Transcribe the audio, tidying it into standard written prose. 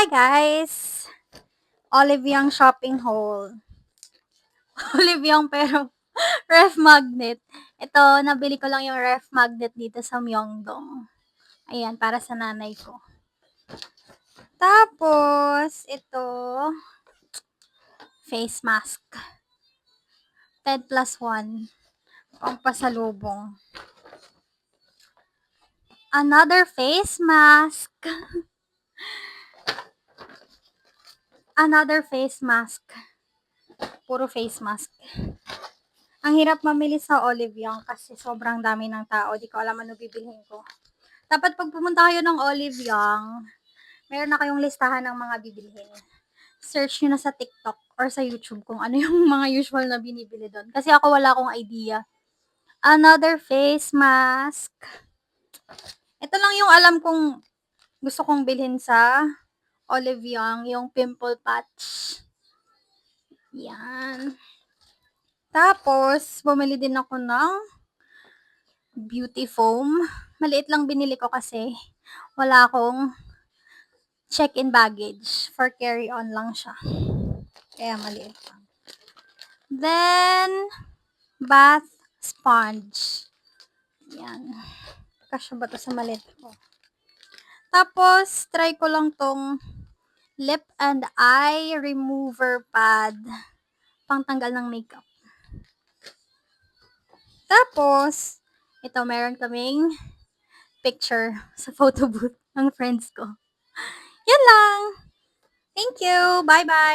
Hi guys! Olive Young shopping haul. Olive Young pero ref magnet. Ito, nabili ko lang yung ref magnet dito sa Myeongdong. Ayan, para sa nanay ko. Tapos, ito, face mask. 10+1. Pampasalubong. Another face mask. Another face mask. Puro face mask. Ang hirap mamili sa Olive Young kasi sobrang dami ng tao. Di ko alam ano bibilhin ko. Dapat pag pumunta kayo ng Olive Young, meron na kayong listahan ng mga bibilhin. Search nyo na sa TikTok or sa YouTube kung ano yung mga usual na binibili doon. Kasi ako wala akong idea. Another face mask. Ito lang yung alam kong gusto kong bilhin sa Olive Young, yung pimple patch. Yan. Tapos, bumili din ako ng beauty foam. Maliit lang binili ko kasi wala akong check-in baggage. For carry-on lang siya. Kaya maliit lang. Then, bath sponge. Yan. Kasya ba ito sa maliit ko? Tapos, try ko lang tong lip and eye remover pad. Pangtanggal ng makeup. Tapos, ito meron kaming picture sa photo booth ng friends ko. Yan lang. Thank you. Bye-bye.